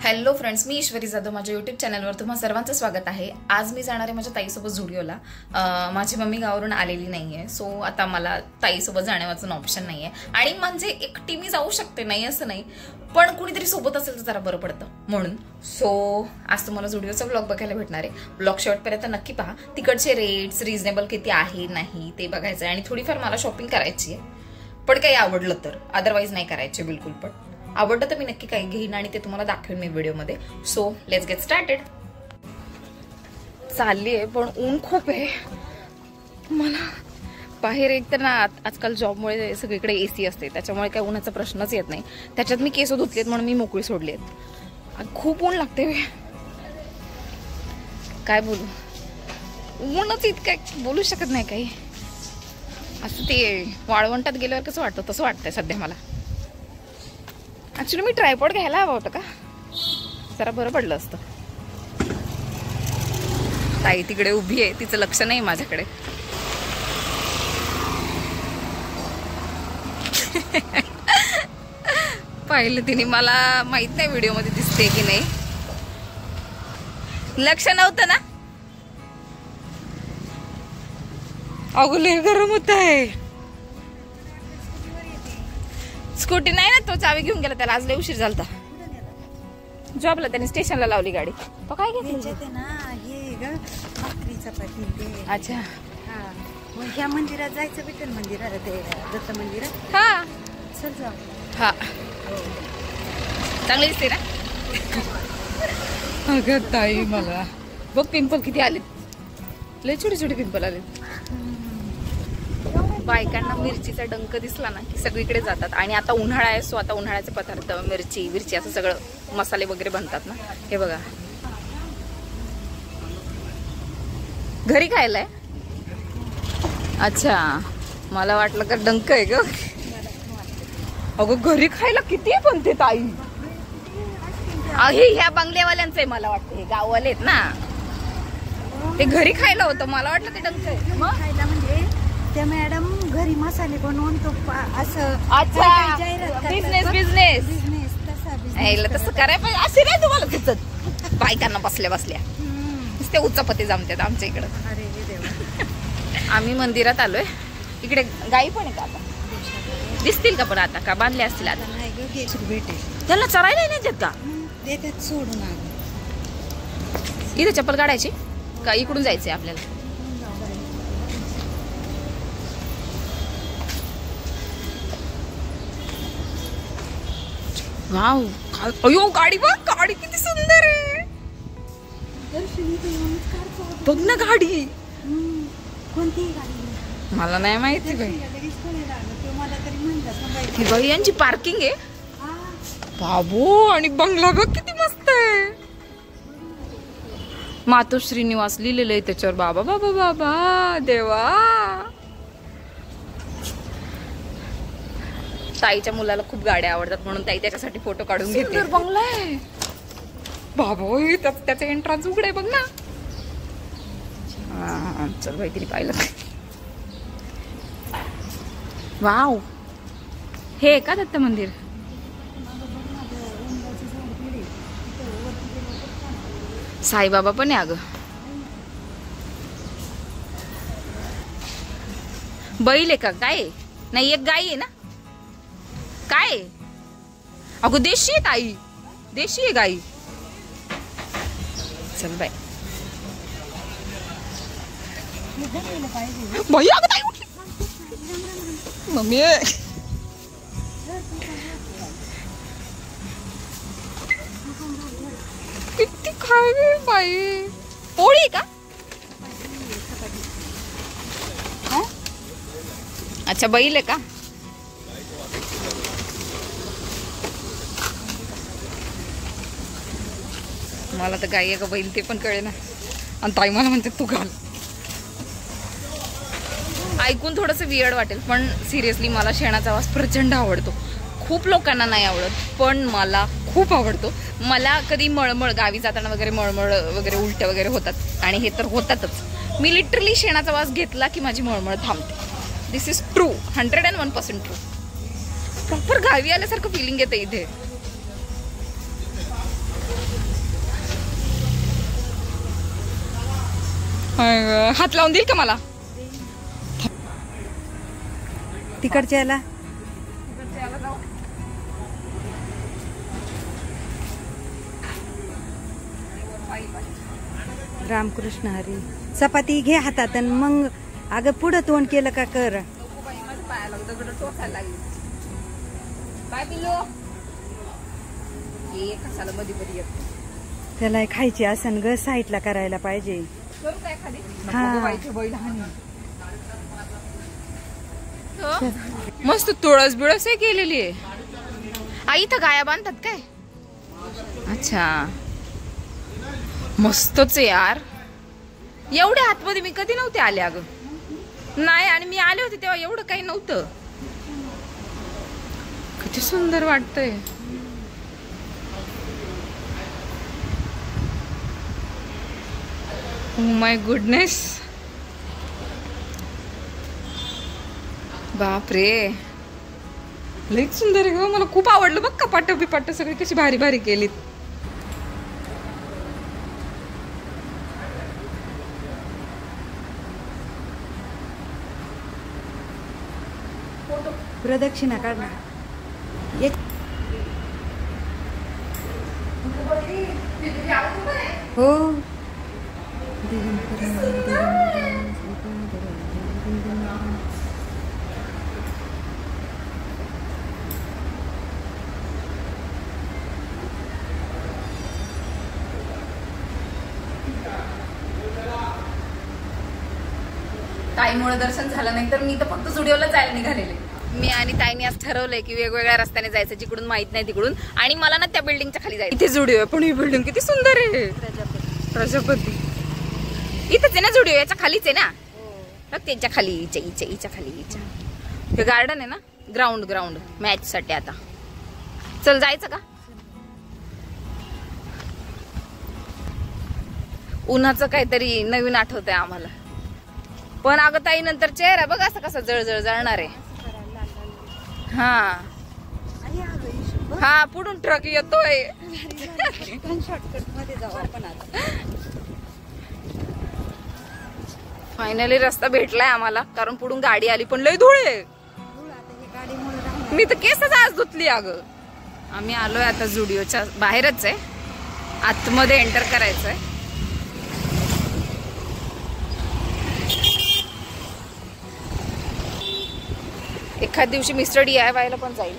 Hello friends, मी ईश्वरी जाधव. माझ्या YouTube चॅनलवर तुम्हा सर्वांचं स्वागत आहे. आज मी जाणार आहे माझ्या ताईसोबत झुडिओला. माझी मम्मी गावावरून आलेली नाही आहे, सो आता मला ताईसोबत जाण्याचं ऑप्शन नाही आहे. आणि म्हणजे एकटी मी जाऊ शकते, नाही असं नाही, पण कुणीतरी सोबत असेल तर जरा बरं पडतं म्हणून. सो आज तुम्हाला झुडिओचा ब्लॉग बघायला भेटणार आहे. ब्लॉग शेवटपर्यंत नक्की पहा. तिकडचे रेट्स रिझनेबल किती आहे नाही ते बघायचं आहे. आणि थोडीफार मला शॉपिंग करायची आहे, पण काही आवडलं तर, अदरवाईज नाही करायचे बिलकुल. पण आवडतं तर मी नक्की काही घेईन आणि ते तुम्हाला दाखवेन मी व्हिडिओमध्ये. So let's get started. चालली आहे, पण ऊन खूप आहे. मला बाहेर एक तर ना आजकाल जॉबमुळे सगळीकडे एसी असते, त्याच्यामुळे काही उन्हाचा प्रश्नच येत नाही. त्याच्यात मी केस धुतलेत म्हणून मी मोकळी सोडली आहेत. खूप ऊन लागते, काय बोलू, ऊनच इतकं बोलू शकत नाही काही. असं ते वाळवंटात गेल्यावर कसं वाटतं तसं वाटतंय सध्या मला. ऍक्च्युली मी ट्रायपॉड घ्यायला हवा होता का, जरा बरं पडलं असतं. ताई तिकडे उभी आहे, तिचं लक्ष नाही माझ्याकडे. पाहिलं तिने, मला माहित नाही व्हिडिओ मध्ये दिसते की नाही. लक्ष नव्हतं ना. अगं लय गरम होत आहे. स्कूटी नाही ना, तो चावी घेऊन गेला. त्याला आज लय उशीर झालता जॉबला. त्याने स्टेशनला लावली गाडी. तो काय घेतलं ना, हे ग भाकरी चपाती. अच्छा, हा. मग ह्या मंदिरात जायचं, विठ्ठल मंदिरात, ते दत्त मंदिरात. हा चल जाऊ. हा, चांगली दिसते ना. अगं ताई, मला बघ पिंपल किती आले, लय छोटे छोटे पिंपल आले. बायकांना मिरचीचा डंक दिसला ना की सगळीकडे जातात. आणि आता उन्हाळा आहे, सो आता उन्हाळ्याचे पदार्थ मिरची असं सगळं मसाले वगैरे बनतात ना. हे बघा, घरी खायलाय. अच्छा, मला वाटलं का डंक आहे ग. अगं घरी खायला किती बनते ताई. हे ह्या बंगल्यावाल्यांचं आहे मला वाटतं, हे गाववाले आहेत ना, ते घरी खायला होतं. मला वाटलं ते डंक आहे. मग खायला म्हणजे त्या मॅडम घरी मसाले बनवून तो असं. अच्छा, बिझनेस तसं करायला पाहिजे. असे नाही तुम्हाला तिथं बायकांना बसल्या बसल्या ते उच्चपती जमतात आमच्या इकडं. अरे देवा. आम्ही मंदिरात आलोय. इकडे गाई पण आहे का आता? दिसतील का पण आता, का बांधले असतील आता? त्यांना चरायला नाही देत का? देतात सोडून. इथे चप्पल काढायची का इकडून जायचंय आपल्याला? वाव, अयो गाडी बघ, गाडी किती सुंदर आहे. बघ ना गाडी. कोणती गाडी मला नाही माहिती बाई. बाई यांची पार्किंग आहे बाबू. आणि बंगला बघ किती मस्त आहे. मातोश्री निवास लिहिलेलं आहे त्याच्यावर. बाबा बाबा बाबा देवा. ताईच्या मुलाला खूप गाड्या आवडतात म्हणून ताई त्याच्यासाठी फोटो काढून घेते. बंगला आहे बाबा, त्याचा एंट्रन्स उघडे बघ ना. चल बाई, तिने पाहिलं. वाव, हे का दत्त मंदिर? साईबाबा पण आहे. अगं बैल आहे का काय? नाही, एक गाई आहे ना. काय? अगं देशी आहे ताई, देशी आहे गाई. चल बाय. बाई अगं ताई उठली. मम्मी किती खावे बाई. पोळी का? अच्छा, बैल आहे का? मला तर गाई आहे का बैल ते पण कळे ना. आणि ताई मला म्हणते तू घाल. ऐकून थोडंसं वियर्ड वाटेल, पण सिरियसली मला शेणाचा आवाज प्रचंड आवडतो. खूप लोकांना नाही आवडत, पण मला खूप आवडतो. मला कधी मळमळ, गावी जाताना वगैरे मळमळ वगैरे उलट्या वगैरे होतात, आणि हे तर होतातच. मी लिटरली शेणाचा आवाज घेतला की माझी मळमळ थांबते. दिस इज ट्रू, 101% ट्रू. प्रॉपर गावी आल्यासारखं फिलिंग येतं इथे. हात लावून देईल का मला? तिकडच्या याला रामकृष्ण हरी. चपाती घे हातात आणि मग अगं पुढं तोंड केलं का कर. त्याला खायची असन ग, साईडला करायला पाहिजे. मस्त तुळस बिळस आहे केलेली आहे. आई इथं गाया बांधतात काय? अच्छा, मस्तच आहे यार. एवढ्या आतमध्ये मी कधी नव्हते आले अगं. नाही, आणि मी आले होते तेव्हा एवढं काही नव्हतं. किती सुंदर वाटतंय. Oh my goodness. बापरे, लईच सुंदर आहे ग. मला खूप आवडलं बघ. कपाट बिपाट सगळी कशी भारी भारी केलीत. प्रदक्षिणा काढणार. हो, ताईमुळे दर्शन झालं नाही तर मी तर फक्त स्टुडिओला जायला निघालेले. मी आणि ताईने आज ठरवलंय की वेगवेगळ्या रस्त्याने जायचं, जिकडून माहित नाही तिकडून. आणि मला ना त्या बिल्डिंगच्या खाली जायचं. इथे स्टुडिओ आहे, पण ही बिल्डिंग किती सुंदर आहे. प्रजापती इथंच आहे ना स्टुडिओ? याच्या खालीच आहे ना? त्यांच्या खाली, हिच्या खाली. हे गार्डन आहे ना, ग्राउंड मॅच साठी. आता चल जायचं का? उन्हाचं काहीतरी नवीन आठवतंय आम्हाला. पण अगं ताई नंतर चेहरा बघ असं कसा जळजळ जळणार आहे. हा पुढून ट्रक येतोय. शॉर्टकट मध्ये जाऊ आपण आता. फायनली रस्ता भेटलाय आम्हाला, कारण पुढून गाडी आली पण लय धूळ आहे. मी तर केसच आज धुतली अगं. आम्ही आलोय आता जुडिओच्या बाहेरच आहे, आतमध्ये एंटर करायचंय. एखाद दिवशी मिस्टर DIY ला पण जाईल.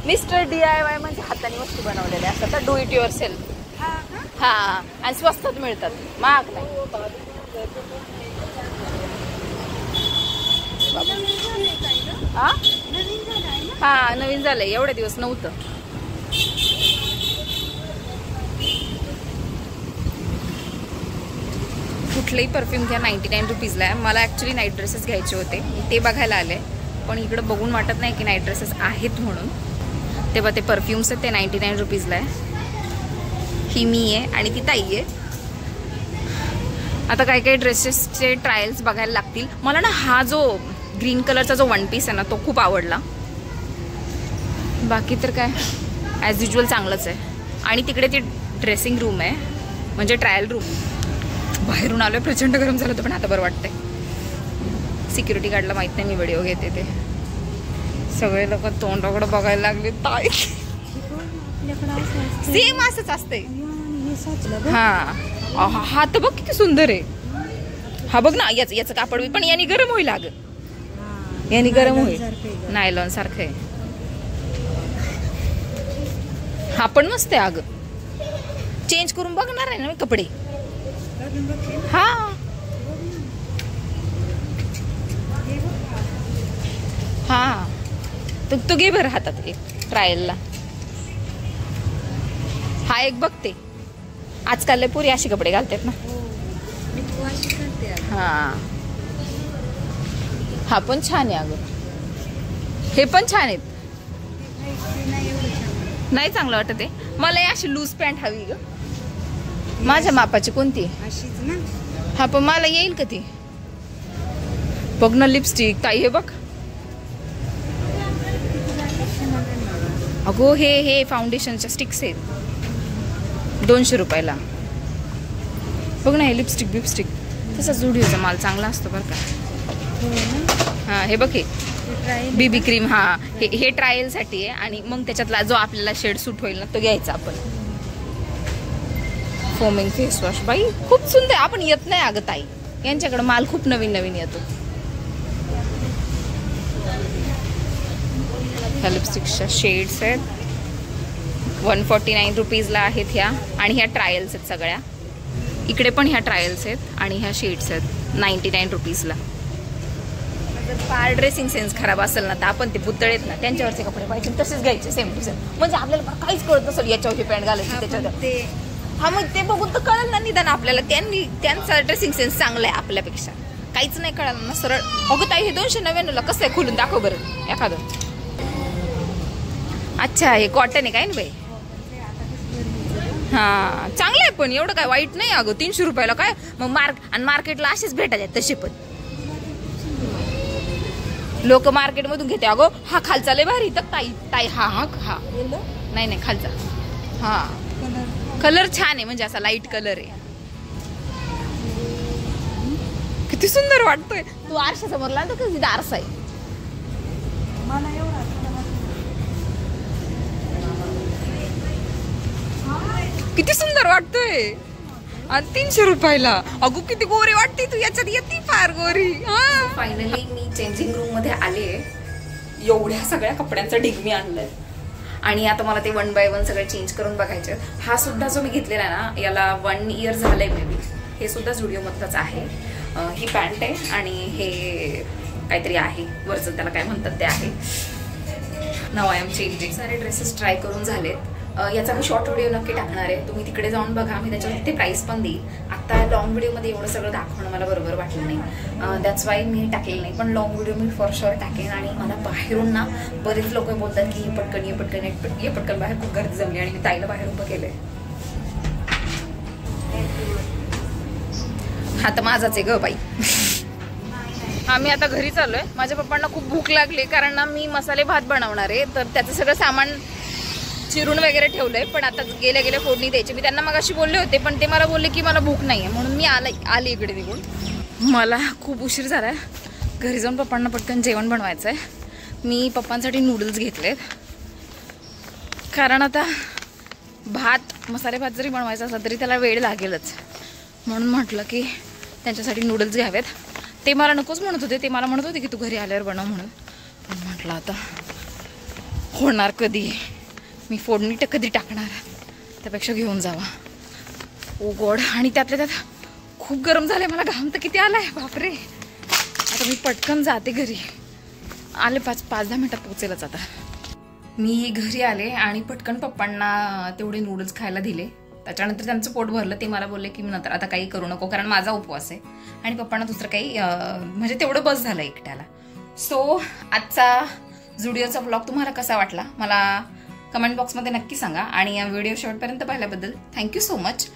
मिस्टर DIY म्हणजे हाताने वस्तू बनवलेल्या असतात, तर डू इट युअर सेल्फ. हा, आणि स्वस्तात मिळतात, महाग नाही. हा नवीन झालंय, एवढे दिवस नव्हतं. कुठलेही परफ्यूम घ्या 99 रुपीजला आहे. मला ॲक्च्युली नाईट ड्रेसेस घ्यायचे होते, ते बघायला आले. पण इकडं बघून वाटत नाही की नाईट ड्रेसेस आहेत म्हणून. तेव्हा ते परफ्यूम्स आहेत ते 99 रुपीजला आहे. ही मी आहे आणि ती ताई आहे. आता काही काही ड्रेसेसचे ट्रायल्स बघायला लागतील. मला ना हा जो ग्रीन कलरचा जो वन पीस आहे ना, तो खूप आवडला. बाकी तर काय ॲज युजल चांगलंच आहे. आणि तिकडे ती ड्रेसिंग रूम आहे, म्हणजे ट्रायल रूम. बाहेरून आलोय, प्रचंड गरम झालं होतं, पण आता बरं वाटतंय. सिक्युरिटी गार्डला माहित नाही मी व्हिडिओ घेते ते. सगळे लोक तोंडाकडं बघायला लागले. ताई सेम असंच असते. हा हा तर बघ किती सुंदर आहे. हा बघ ना, याचं कापड पण याने गरम होईल अगं. याने गरम होईल, नायलॉन सारखं आहे. हा पण मस्त आहे अगं. चेंज करून बघणार आहे ना मी कपडे. हा हा तू घे बरं हातात एक ट्रायलला. हा एक बघते. आजकाल पुरी अशी कपडे घालतात ना. हा हा पण छान आहे अगं. हे पण छान आहेत. नाही चांगलं वाटत आहे मला. अशी लूज पॅन्ट हवी ग, माझ्या मापाची. कोणती? हा पण मला येईल का ती? बघ ना लिपस्टिक ताई, हे बघ अगो. हे फाउंडेशनच्या स्टिक्स आहेत 200 रुपयाला. बघ ना, हे लिपस्टिक बिपस्टिक तसा जुडिओचा माल चांगला असतो बरं का. हा हे बघ, हे बीबी क्रीम. हा हे ट्रायलसाठी आहे आणि मग त्याच्यातला जो आपल्याला शेड सूट होईल ना तो घ्यायचा आपण. फोमिंग फेस वॉश बाई खूप सुंदर. आपण येत नाही अगं ताई, यांच्याकडे माल खूप नवीन नवीन येतो. ह्या लिपस्टिक्सच्या शेड्स आहेत, 149 रुपीजला आहेत ह्या. आणि ह्या ट्रायल्स आहेत सगळ्या. इकडे पण ह्या ट्रायल्स आहेत आणि ह्या शेड्स आहेत 99 रुपीजला. फार ड्रेसिंग सेन्स खराब असेल ना तर आपण ते पुतळेत ना त्यांच्यावरचे कपडे पाहिजे तसेच घ्यायचे सेम टू सेम. म्हणजे आपल्याला काहीच कळत नसेल याच्यावरची पॅन्ट घालायची त्याच्यावर. हा मग ते बघून तर कळलं ना निदान आपल्याला. त्यांचा ड्रेसिंग सेन्स चांगला आहे आपल्यापेक्षा. काहीच नाही कळलं ना सरळ. अगं ताई हे 299ला कसं आहे खोलून दाखव बरं एखादं. अच्छा हे कॉटन आहे काय ना बाई. हा चांगलं आहे पण एवढं काय वाईट नाही अगं. 300 रुपयाला काय मग. आणि मार्केटला असेच भेटायचे तसे पण. लोक मार्केटमधून घेते अगं. हा खालचा लय भारी तर ताई ताई. हा हा हा नाही नाही खालचा. हा कलर छान आहे म्हणजे असा लाईट कलर आहे. किती सुंदर वाटतोय. तू आरशा समोर लागतो का तिथे आरसा आहे. किती सुंदर वाटतोय. आणि 300 रुपयाला. अगो किती गोरी वाटते तू. याच्यात येते फार गोरी. फायनली मी चेंजिंग रूम मध्ये आले. एवढ्या सगळ्या कपड्यांचा ढिग मी आणलाय आणि आता मला ते 1 बाय 1 सगळे चेंज करून बघायचे. हा सुद्धा जो मी घेतलेला ना याला 1 इयर झालंय मे बी. हे सुद्धा जुडिओ मधलंच आहे. ही पॅन्ट आहे आणि हे काहीतरी आहे वरचं त्याला काय म्हणतात ते आहे. नाव आय एम चेंजिंग. सारे ड्रेसेस ट्राय करून झालेत. याचा मी शॉर्ट व्हिडिओ नक्की टाकणार आहे. तुम्ही तिकडे जाऊन बघा. मी त्याच्यावर ते प्राईस पण देईल. आता लॉंग व्हिडिओमध्ये एवढं सगळं दाखवणं मला बरोबर वाटलं नाही. दॅट्स वाय मी टाकलेलं नाही. पण long video me for sure टाकेन. आणि मला बाहेरून ना बरेच लोक बोलतात की पटकन ये पटकन बाहेर खूप गर्दी जमली. आणि मी ताईला बाहेर उभं केलंय. हा तर माझाच आहे ग बाई. हा मी आता घरी चाललोय. माझ्या पप्पांना खूप भूक लागली कारण ना मी मसाले भात बनवणार आहे. तर त्याचं सगळं सामान चिरून वगैरे ठेवलंय. पण आता गेल्या गेल्या फोडणी द्यायची. मी त्यांना मगाशी बोलले होते पण ते मला बोलले की मला भूक नाहीये म्हणून मी आले इकडे निघून. मला खूप उशीर झालाय. घरी जाऊन पप्पांना पटकन जेवण बनवायचं आहे. मी पप्पांसाठी नूडल्स घेतलेत कारण आता मसाले भात जरी बनवायचा असला तरी त्याला वेळ लागेलच. म्हणून म्हटलं की त्यांच्यासाठी नूडल्स घ्यावेत. ते मला नकोच म्हणत होते. ते मला म्हणत होते की तू घरी आल्यावर बनव म्हणून. पण म्हटलं आता होणार कधी. मी फोडणी कधी टाकणार त्यापेक्षा घेऊन जावा. ओ गॉड. आणि त्यातल्या त्यात खूप गरम झालंय. मला घाम तर किती आलाय बापरे. आता मी पटकन जाते घरी. आले 5-10 मिनिटात पोहोचेलच आता. मी घरी आले आणि पटकन पप्पांना तेवढे नूडल्स खायला दिले. त्याच्यानंतर त्यांचं पोट भरलं. ते मला बोलले की नंतर आता काही करू नको कारण माझा उपवास आहे. आणि पप्पांना दुसरं काही म्हणजे तेवढं बस झालं एकट्याला. सो आजचा जुडिओचा व्लॉग तुम्हाला कसा वाटला मला कमेंट बॉक्समध्ये नक्की सांगा. आणि या व्हिडिओ शेवटपर्यंत पाहिल्याबद्दल थँक्यू सो मच.